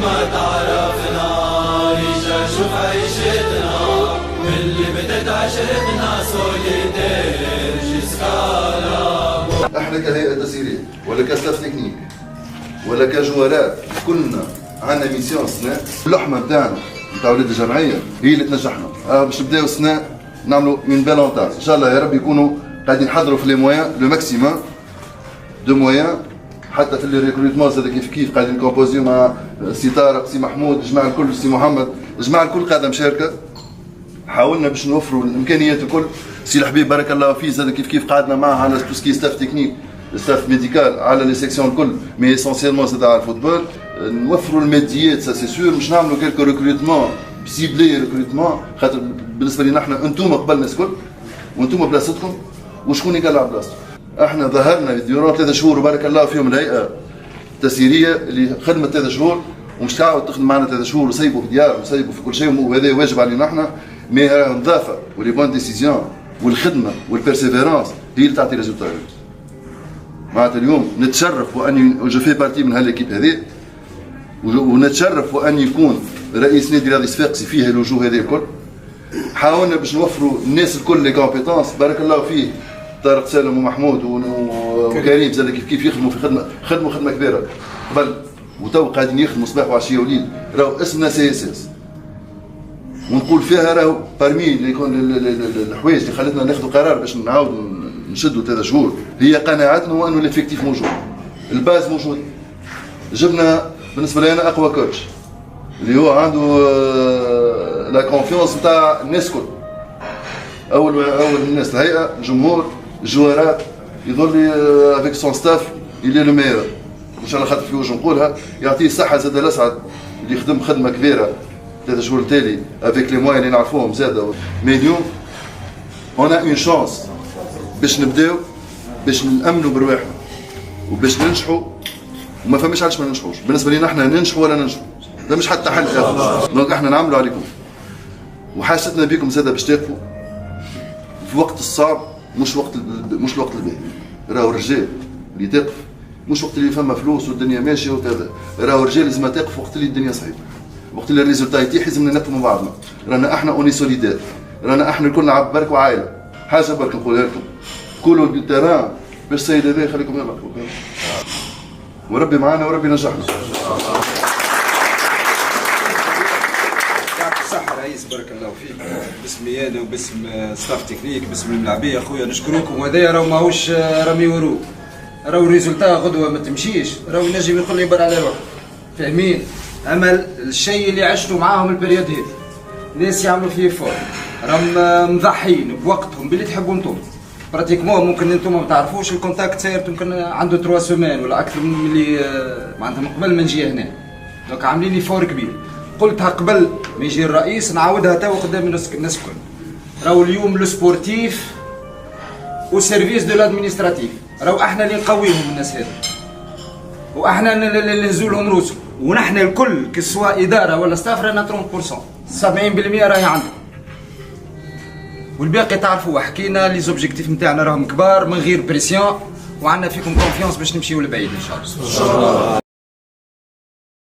ما تعرفنا ريشة شوف عيشتنا اللي بدت عشرتنا سوليدير جيسكالا. احنا كهيئة تسييرية ولا كستاف تكنيك ولا كجوارات كلنا عندنا ميسيون السنة. اللحمة بتاعنا بتاع ولاد الجمعية هي اللي تنجحنا. باش نبداو السنة نعملوا من بالونتاج ان شاء الله يا رب يكونوا قاعدين نحضروا في لي مويان لو ماكسيموم دو مويان. حتى في اللي ريكروتمون زاد كيف قاعدين نكومبوزيو مع سي طارق سي محمود الجماعه الكل سي محمد الجماعه الكل قاعده مشاركه. حاولنا باش نوفروا الامكانيات الكل. سي الحبيب بارك الله فيه زاد كيف قعدنا معاه على تو سكي ستاف تكنيك ستاف ميديكال على لي سيكسيون الكل مي اسونسيالمون زاد على الفوتبول. نوفروا الماديات سا سي سور باش نعملوا كيلكو ريكروتمون سيبلي ريكروتمون خاطر بالنسبه لنا احنا انتم قبل الناس الكل وانتم بلاصتكم وشكون يقلع بلاصتو. احنا ظهرنا ديورون 3 شهور وبارك الله فيهم الهيئه التسييريه اللي خدمت 3 شهور ومش تعاود تخدم معنا 3 شهور وسيبوا في ديار وسيبوا في كل شيء وهذا واجب علينا احنا. مي النظافه ولي بون ديسيزيون والخدمه والبيرسيفيرونس هي اللي تعطي ريزولتا. معناتها اليوم نتشرف واني جو في بارتي من هالكيب هذه ونتشرف وان يكون رئيس نادي رياضي صفاقسي فيه الوجوه هذه الكل. حاولنا باش نوفروا الناس الكل لي كومبيتونس بارك الله فيه طارق سالم ومحمود وكريم زاد كيف يخدموا في خدمه كبيره قبل وتو قاعدين يخدموا صباح وعشيه وليل. راهو اسمنا سي اس اس ونقول فيها راهو بارمي الحوايج اللي خلتنا ناخذوا قرار باش نعاودوا نشدوا 3 شهور هي قناعتنا وانه الافكتيف موجود الباز موجود. جبنا بالنسبه لي انا اقوى كوتش اللي هو عنده لا كونفيونس نتاع الناس الكل. اول الناس الهيئه الجمهور الجوارات يظل لي افيك سون ستاف اللي لو ميور ان شاء الله خاطر في وجه نقولها يعطيه الصحه زاد الاسعد اللي يخدم خدمه كبيره 3 شهور تالي افيك لي موان اللي نعرفوهم زاد. مي اليوم اون اون شانس باش نبداو باش نامنوا برواحنا وباش ننجحوا وما فماش علاش ما ننجحوش. بالنسبه لنا احنا ننجحوا ولا ننجحوا ده مش حتى حل اخر. دونك احنا نعملوا عليكم وحاجتنا بكم زاده باش تقفوا في وقت الصعب مش الوقت الباهي. راهو الرجال اللي تقف مش وقت اللي فما فلوس والدنيا ماشيه وكذا. راهو الرجال لازم تقف وقت اللي الدنيا صعيبه وقت اللي الريزولتا يتيح لازمنا نقفوا مع بعضنا. رانا احنا اوني سوليدار رانا احنا كلنا برك وعائله. حاجه برك نقولها لكم كلوا التيران باش السيد هذا يخليكم يلعبوا وربي معانا وربي نجحنا. رئيس بارك الله فيك باسمي انا وباسم ستاف تكنيك باسم الملاعبيه خويا نشكروكم. وهذايا راهو ماهوش رمي ورود راهو ريزولتا غدوه ما تمشيش راهو ينجم يقول لي يبر على روحه فاهمين. اما الشيء اللي عشتوا معاهم البريود هذه ناس يعملوا فيه فور راهم مضحين بوقتهم باللي تحبوا انتم براتيكمون. ممكن انتم ما تعرفوش الكونتاكت ساير يمكن عنده 3 سيمان ولا اكثر من اللي معناتها من قبل ما نجي هنا. دونك عاملين لي فور كبير. قلتها قبل ما يجي الرئيس نعاودها توا قدام الناس الكل. راهو اليوم لو سبورتيف و سيرفيس دو لادمينستراتيف راهو احنا اللي نقويهم الناس هذو واحنا اللي نهزوا لهم روسهم ونحن الكل كسوا اداره ولا ستاف رانا 30% 70% راهي عندنا والباقي تعرفوا حكينا لي زوبجيكتيف نتاعنا راهم كبار من غير بريسيون وعندنا فيكم كونفيونس باش نمشيو لبعيد ان شاء الله.